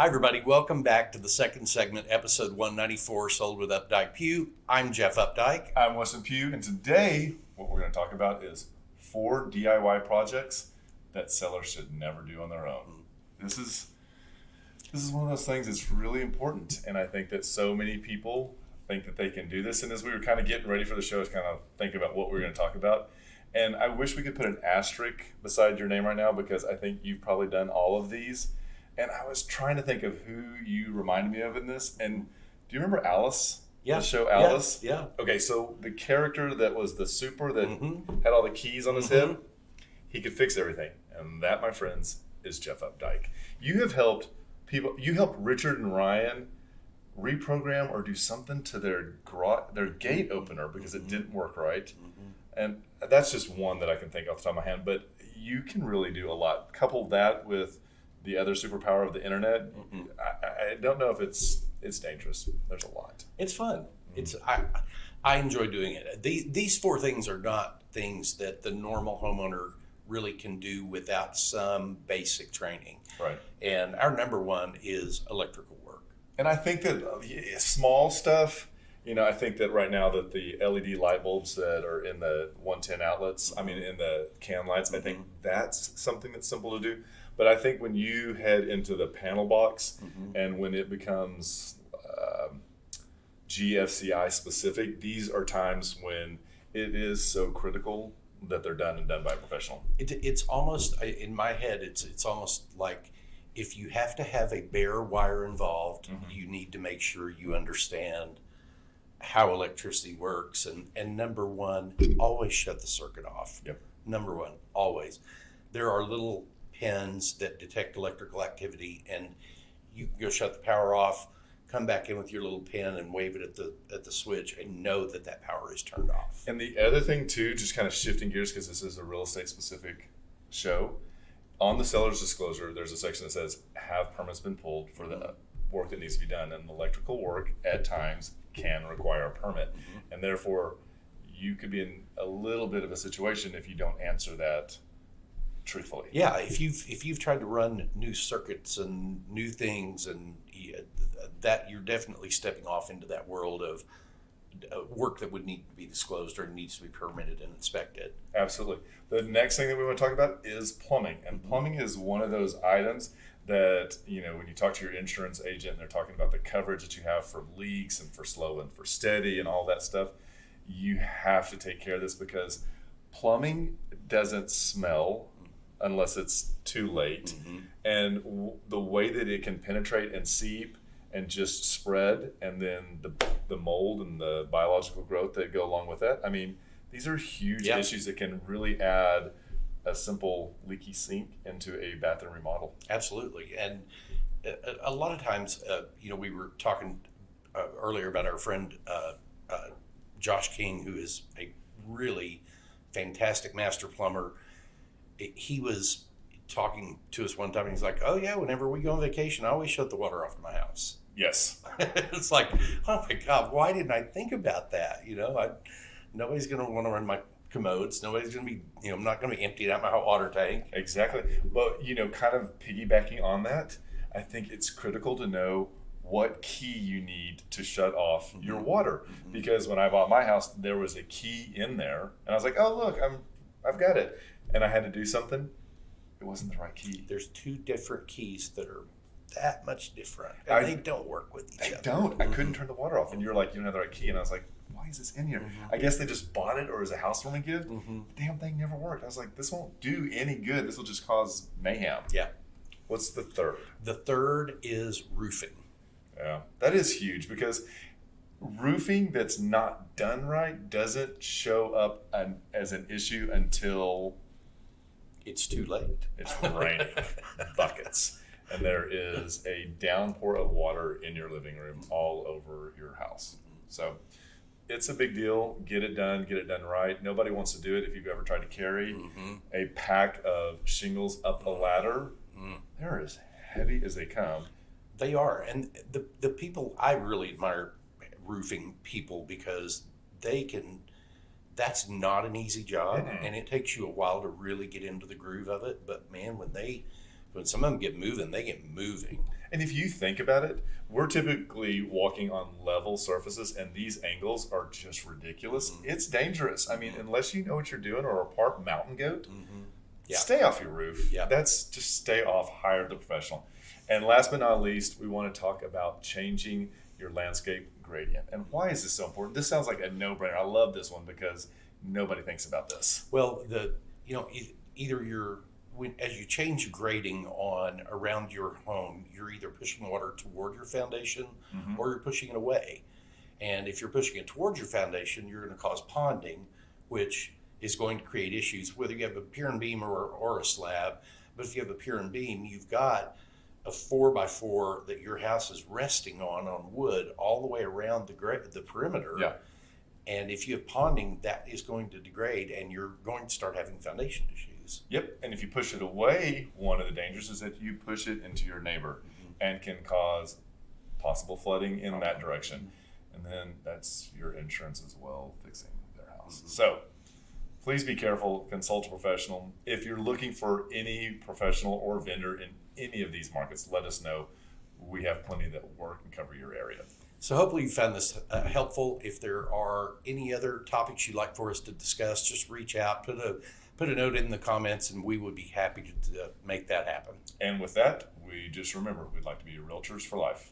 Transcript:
Hi, everybody. Welcome back to the second segment, episode 194, Sold with Updike Pugh. I'm Jeff Updike. I'm Weston Pugh, and today what we're going to talk about is 4 DIY projects that sellers should never do on their own. This is one of those things that's really important, and I think that so many people think that they can do this. And as we were kind of getting ready for the show, I was kind of thinking about what we were going to talk about. And I wish we could put an asterisk beside your name right now because I think you've probably done all of these. And I was trying to think of who you reminded me of in this. And do you remember Alice? Yeah. The show Alice? Yeah. Okay, so the character that was the super that had all the keys on his hip, he could fix everything. And that, my friends, is Jeff Updike. You have helped people, you helped Richard and Ryan reprogram or do something to their gate opener because it didn't work right. And that's just one that I can think off the top of my hand. But you can really do a lot. Couple that with the other superpower of the internet. I don't know if it's dangerous. There's a lot. It's fun. I enjoy doing it. These 4 things are not things that the normal homeowner really can do without some basic training. Right. And our number one is electrical work. And I think that small stuff, I think that right now that the LED light bulbs that are in the 110 outlets, in the can lights, I think that's something that's simple to do. But I think when you head into the panel box and when it becomes GFCI specific, these are times when it is so critical that they're done by a professional. It's almost, in my head, it's almost like if you have to have a bare wire involved, you need to make sure you understand how electricity works. And number one, always shut the circuit off. Yep. Number one, always. There are little pins that detect electrical activity, and you can go shut the power off, come back in with your little pin and wave it at the switch and know that power is turned off. And the other thing too, just kind of shifting gears because this is a real estate specific show, on the seller's disclosure, there's a section that says, have permits been pulled for the work that needs to be done? And electrical work at times can require a permit. And therefore, you could be in a little bit of a situation if you don't answer that truthfully. Yeah, if you've tried to run new circuits and new things, and that you're definitely stepping off into that world of work that would need to be disclosed or needs to be permitted and inspected. Absolutely. The next thing that we want to talk about is plumbing. And plumbing is one of those items that, when you talk to your insurance agent and they're talking about the coverage that you have for leaks and for slow and for steady and all that stuff, you have to take care of this because plumbing doesn't smell unless it's too late. And the way that it can penetrate and seep and just spread, and then the mold and the biological growth that go along with that. These are huge issues that can really add a simple leaky sink into a bathroom remodel. Absolutely. And a lot of times, we were talking earlier about our friend Josh King, who is a really fantastic master plumber. He was talking to us one time and he's like, oh yeah, whenever we go on vacation, I always shut the water off to my house. Yes. It's like, oh my God, why didn't I think about that? Nobody's going to want to run my commodes. Nobody's going to be, I'm not going to be emptying out my hot water tank. Exactly. But, kind of piggybacking on that, I think it's critical to know what key you need to shut off your water. Because when I bought my house, there was a key in there and I was like, oh, look, I've got it. And I had to do something. It wasn't the right key. There's 2 different keys that are that much different. And they don't work with each other. They don't. I couldn't turn the water off. And you're like, you don't have the right key. And I was like, why is this in here? I guess they just bought it or as a housewarming gift. The damn thing never worked. I was like, this won't do any good. This will just cause mayhem. Yeah. What's the third? The third is roofing. Yeah. That is huge because roofing that's not done right doesn't show up as an issue until it's too late. It's raining buckets. And there is a downpour of water in your living room all over your house. So it's a big deal. Get it done right. Nobody wants to do it if you've ever tried to carry a pack of shingles up a ladder. They're as heavy as they come. They are. And the people, I really admire roofing people because that's not an easy job, and it takes you a while to really get into the groove of it. But man, when some of them get moving, they get moving. And if you think about it, we're typically walking on level surfaces, and these angles are just ridiculous. It's dangerous. I mean, unless you know what you're doing or are part mountain goat, Yeah. stay off your roof. Yeah. That's just stay off, hire the professional. And last but not least, we want to talk about changing your landscape gradient. And why is this so important? This sounds like a no-brainer. I love this one because nobody thinks about this. Well, either as you change grading on around your home, you're either pushing water toward your foundation or you're pushing it away. And if you're pushing it towards your foundation, you're going to cause ponding, which is going to create issues, whether you have a pier and beam or a slab. But if you have a pier and beam, you've got a 4x4 that your house is resting on wood all the way around the perimeter. Yeah. And if you have ponding, that is going to degrade and you're going to start having foundation issues. Yep. And if you push it away, one of the dangers is that you push it into your neighbor and can cause possible flooding in that direction. And then that's your insurance as well, fixing their house. So please be careful, consult a professional. If you're looking for any professional or vendor in any of these markets, let us know. We have plenty that work and cover your area. So hopefully you found this helpful. If there are any other topics you'd like for us to discuss, just reach out, put a note in the comments, and we would be happy to make that happen. And with that, we just remember, we'd like to be your realtors for life.